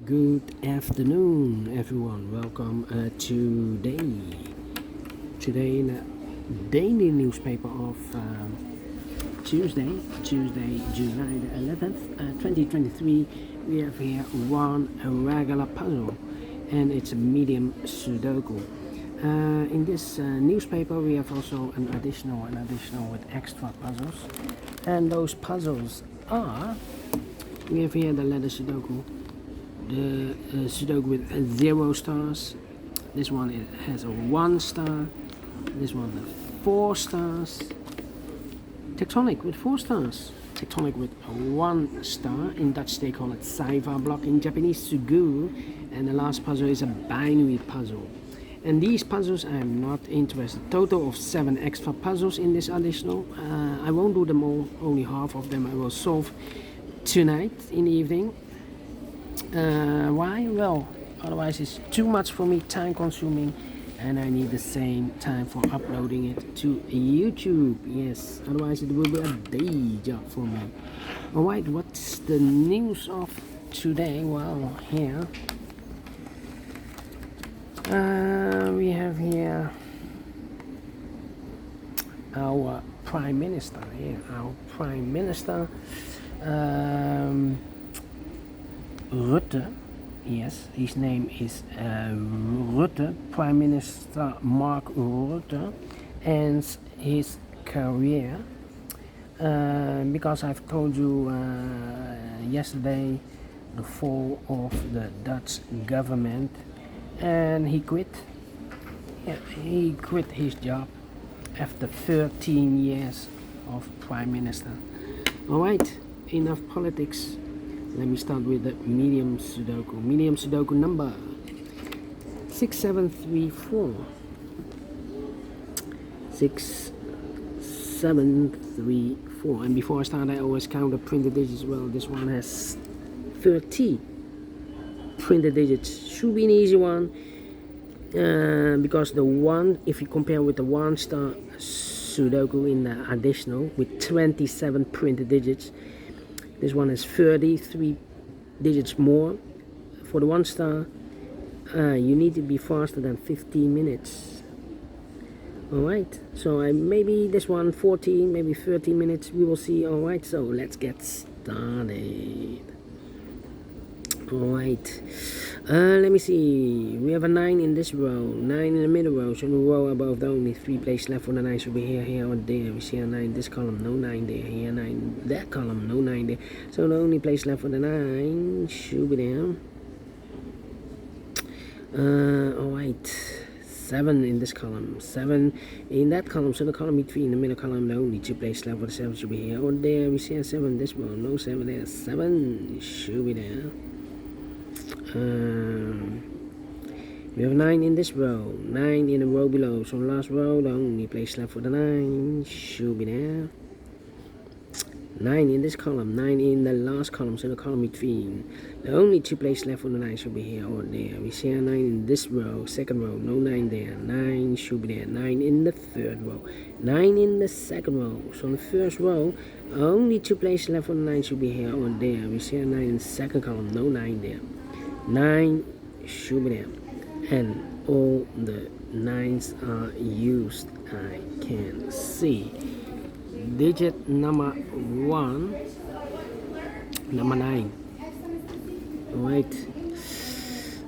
Good afternoon, everyone. Welcome today in the daily newspaper of Tuesday, July the 11th, 2023. We have here one regular puzzle, and it's a medium Sudoku. In this newspaper, we have also an additional with extra puzzles, and those puzzles are. We have here the letter Sudoku. The Sudoku with 0 stars. This one has a 1 star. This one 4 stars. Tectonic with 4 stars. Tectonic with 1 star. In Dutch they call it Saiva block. In Japanese Sugu. And the last puzzle is a binary puzzle. And these puzzles I'm not interested. Total of 7 extra puzzles in this additional. I won't do them all. Only half of them I will solve tonight in the evening. Why? Well, otherwise it's too much for me, time consuming, and I need the same time for uploading it to YouTube. Yes, otherwise it will be a day job for me. Alright, what's the news of today? Well, here we have here our Prime Minister. Our Prime Minister. Rutte, yes, his name is Rutte, Prime Minister Mark Rutte, and his career, because I've told you yesterday the fall of the Dutch government, and he quit. Yeah, he quit his job after 13 years of Prime Minister. Alright, enough politics. Let me start with the medium Sudoku. Medium Sudoku number 6734. 6734. And before I start, I always count the printed digits. Well, this one has 30 printed digits. Should be an easy one. Because the one, if you compare with the 1 star Sudoku in the additional with 27 printed digits, this one has 33 digits more. For the 1 star, you need to be faster than 15 minutes. Alright, so maybe this one 14, maybe 13 minutes, we will see. Alright, so let's get started. Alright, let me see. We have a 9 in this row, 9 in the middle row. So in the row above, there are only 3 places left for the 9 should be here, or there. We see a 9 in this column, no 9 there. Here 9 that column, no 9 there. So the only place left for the 9 should be there. Alright, 7 in this column, 7 in that column. So the column between the middle column, the only 2 places left for the 7 should be here, or there. We see a 7 in this row, no 7 there. 7 should be there. We have 9 in this row, 9 in the row below. So last row, the only place left for the 9 should be there. 9 in this column, 9 in the last column, so the column between. The only 2 places left for the 9 should be here or there. We see a 9 in this row, second row, no 9 there. 9 should be there. 9 in the third row, 9 in the second row. So in the first row, only 2 places left for the 9 should be here or there. We see a 9 in the second column, no 9 there. 9 should be there, and all the 9s are used. I can see digit number 1, number 9. Alright,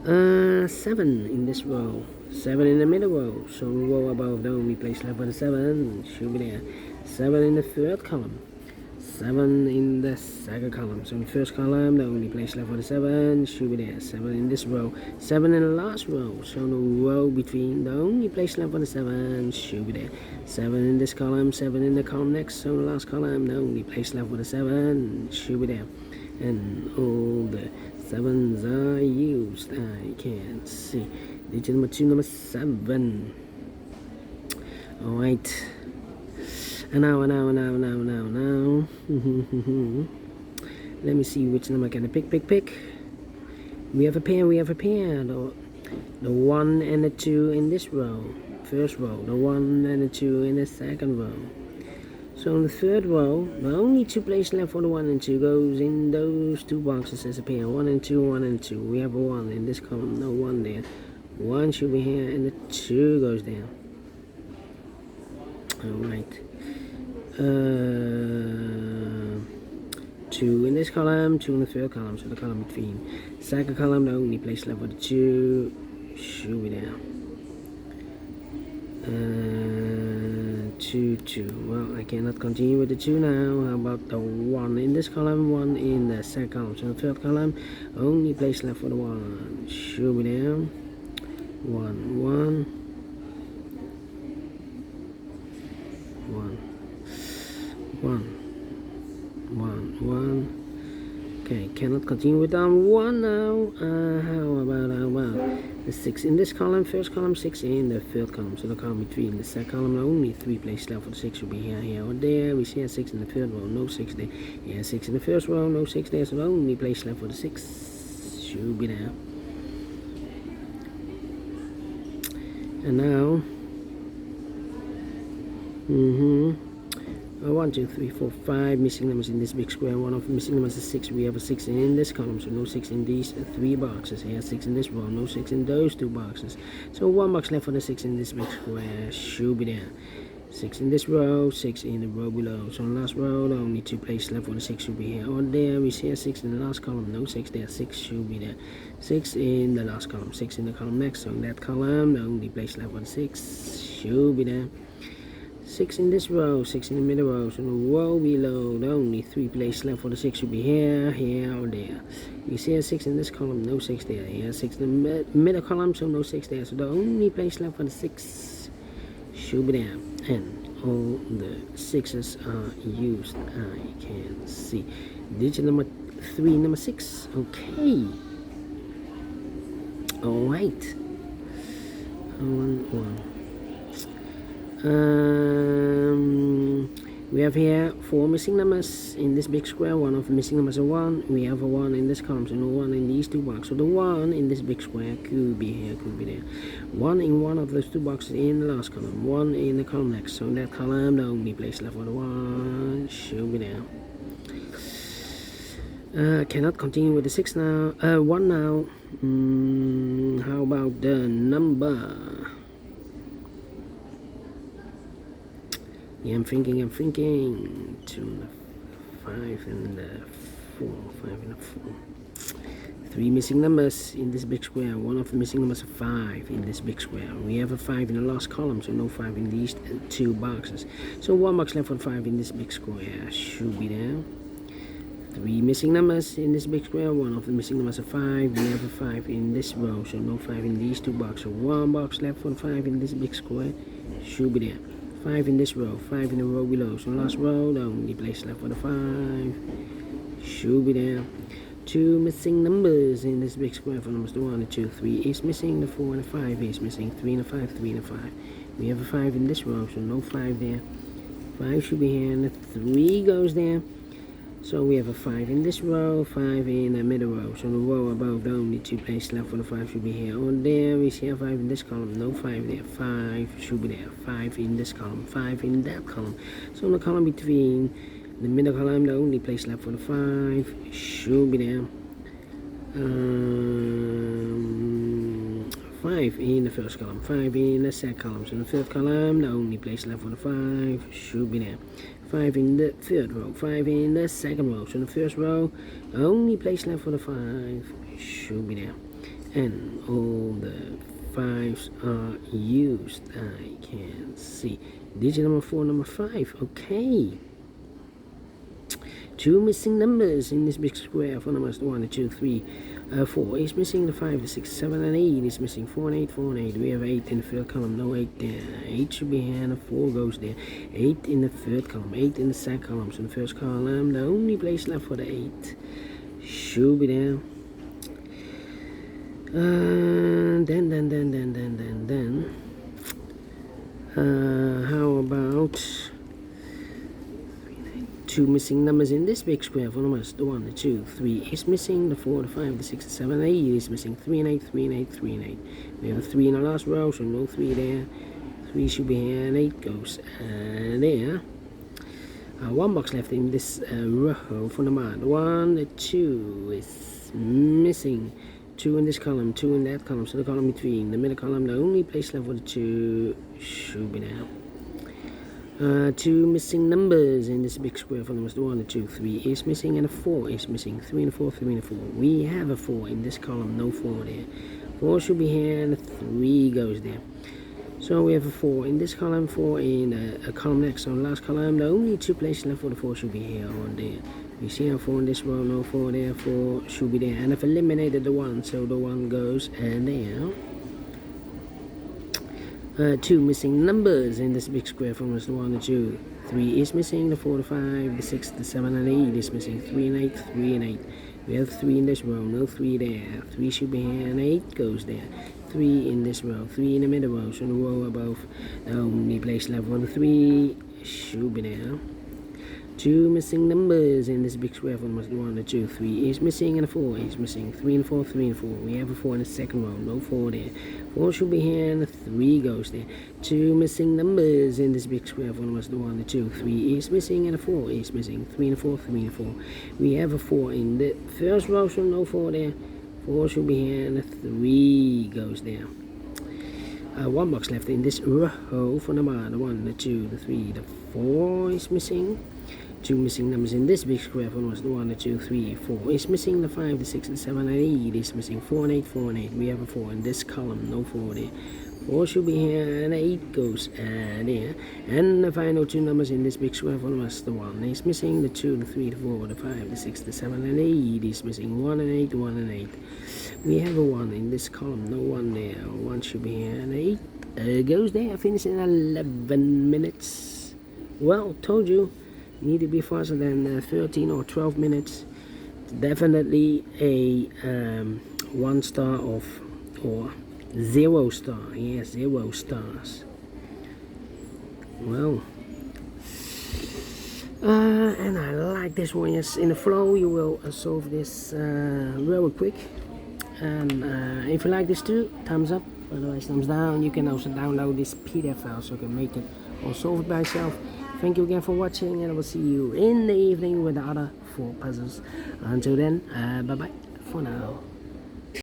7 in this row, 7 in the middle row. So row above, the only place left for the 7 should be there. 7 in the third column, 7 in the second column. So in the first column, the only place left for the 7 should be there. 7 in this row, 7 in the last row. So the row between, the only place left for the 7 should be there. 7 in this column, 7 in the column next. So the last column, the only place left for the 7 should be there. And all the 7s are used. I can see digit number 2, number 7. Alright. And now. Let me see which number can I pick. We have a pair. The 1 and the 2 in this row, first row. The 1 and the 2 in the second row. So in the third row, the only 2 places left for the 1 and 2 goes in those 2 boxes as a pair. 1 and 2, 1 and 2. We have a 1 in this column, no 1 there. 1 should be here, and the 2 goes there. Alright. 2 in this column, 2 in the third column, so the column between. Second column, the only place left for the 2 should be there. 2, 2. Well, I cannot continue with the 2 now. How about the 1 in this column, 1 in the second column, so the third column, only place left for the 1 should be there. 1, 1. 1, 1, 1, 1. Okay, cannot continue with down 1 now. How about the 6 in this column, first column, 6 in the third column, so the column between. The second column, only 3 places left for the 6 should be here, here, or there. We see a 6 in the third row, no 6 there. Yeah, 6 in the first row, no 6 there, so the only place left for the 6 should be there. And now, 1, 2, 3, 4, 5 missing numbers in this big square. One of the missing numbers is 6. We have a 6 in this column, so no 6 in these 3 boxes. Here, 6 in this row, no 6 in those 2 boxes. So 1 box left for the 6 in this big square should be there. 6 in this row, 6 in the row below. So in the last row, the only 2 places left for the 6 should be here or there. We see a 6 in the last column, no 6 there. 6 should be there. 6 in the last column, 6 in the column next. So in that column, the only place left for the 6 should be there. 6 in this row, 6 in the middle row, so the row below, the only 3 places left for the 6 should be here, here, or there. You see a 6 in this column, no 6 there. Here, 6 in the middle column, so no 6 there. So the only place left for the 6 should be there. And all the 6's are used, I can see. Digit number 3, number 6, okay. Alright. 1. We have here 4 missing numbers in this big square. One of the missing numbers is 1. We have a 1 in this column, so no 1 in these 2 boxes. So the 1 in this big square could be here, could be there. 1 in one of those 2 boxes in the last column. 1 in the column next. So in that column, the only place left for the 1 should be there. Cannot continue with the 6 now. 1 now. How about the number? Yeah, I'm thinking. 2 and the 5 and the 4. 5 and the 4. 3 missing numbers in this big square. One of the missing numbers is 5 in this big square. We have a 5 in the last column, so no 5 in these 2 boxes. So 1 box left for 5 in this big square should be there. 3 missing numbers in this big square. One of the missing numbers is 5. We have a 5 in this row, so no 5 in these 2 boxes. So 1 box left for 5 in this big square should be there. 5 in this row, 5 in the row below. So last row, the only place left for the 5 should be there. 2 missing numbers in this big square for numbers 1 and 2. 3 is missing, the 4 and the 5 is missing. 3 and the 5, 3 and the 5. We have a 5 in this row, so no 5 there. 5 should be here, and the 3 goes there. So we have a 5 in this row, 5 in the middle row. So the row above, the only 2 places left for the 5 should be here or there. We see a 5 in this column, no 5 there. 5 should be there. 5 in this column, 5 in that column. So in the column between the middle column, the only place left for the 5 should be there. 5 in the first column, 5 in the second column. So in the third column, the only place left for the 5 should be there. 5 in the third row, 5 in the second row. So in the first row, the only place left for the 5 should be there. And all the 5's are used, I can see. Digit number 4, number 5, okay. 2 missing numbers in this big square for numbers 1 and 2, 3, 4 is missing, the 5, the 6, 7 and 8 is missing. 4 and 8, 4 and 8. We have 8 in the third column, no 8 there. 8 should be here and the 4 goes there. 8 in the third column, 8 in the second column. So in the first column, the only place left for the 8 should be there. How about 2 missing numbers in this big square for numbers 1, the 2, 3 is missing, the 4, the 5, the 6, the 7, and 8 is missing. 3 and 8, 3 and 8, 3 and 8. We have a 3 in the last row, so no 3 there. 3 should be here, and 8 goes there. One box left in this row for the man. 1, 2 is missing. 2 in this column, 2 in that column, so the column between. The middle column, the only place left for the 2 should be now. 2 missing numbers in this big square for numbers. 1, 2, 3 is missing, and a 4 is missing. 3 and a 4, 3 and a 4. We have a 4 in this column, no 4 there. 4 should be here, and a 3 goes there. So we have a 4 in this column, 4 in a column next. So the last column, the only 2 places left for the 4 should be here or there. We see a 4 in this row, no 4 there, 4 should be there. And I've eliminated the 1, so the 1 goes there. 2 missing numbers in this big square from us. 1 and 2. 3 is missing, the 4, the 5, the 6, the 7, and 8 is missing. 3 and 8, 3 and 8. We have 3 in this row, no 3 there. 3 should be here, and 8 goes there. 3 in this row, 3 in the middle row, so the row above, the only place left for the 3 should be there. 2 missing numbers in this big square from us. 1 and 2. 3 is missing, and a 4 is missing. 3 and 4, 3 and 4. We have a 4 in the second row, no 4 there. 4 should be here, and a 3 goes there. 2 missing numbers in this big square from us. 1 and 2. 3 is missing, and a 4 is missing. 3 and 4, 3 and 4. We have a 4 in the first row, so no 4 there. 4 should be here, and a 3 goes there. 1 box left in this row for the 1, the 2, the 3, the 4 is missing. 2 missing numbers in this big square for us. 1, the 2, 3, 4 is missing. The 5, the 6, the 7, and 8 is missing. 4 and 8, 4 and 8. We have a 4 in this column, no 4 there. 4 should be here, and 8 goes there. And the final 2 numbers in this big square for us. The 1 is missing. The 2, the 3, the 4, the 5, the 6, the 7, and 8 is missing. 1 and 8, 1 and 8. We have a 1 in this column, no 1 there. 1 should be here, and 8 goes there. Finish in 11 minutes. Well, told you. Need to be faster than 13 or 12 minutes. Definitely a 1 star or 0 star. Yes, 0 stars. Well, and I like this one. Yes, in the flow you will solve this real quick. And if you like this too, thumbs up. Otherwise, thumbs down. You can also download this PDF file so you can make it or solve it by yourself. Thank you again for watching, and I will see you in the evening with the other 4 puzzles. Until then, bye bye for now.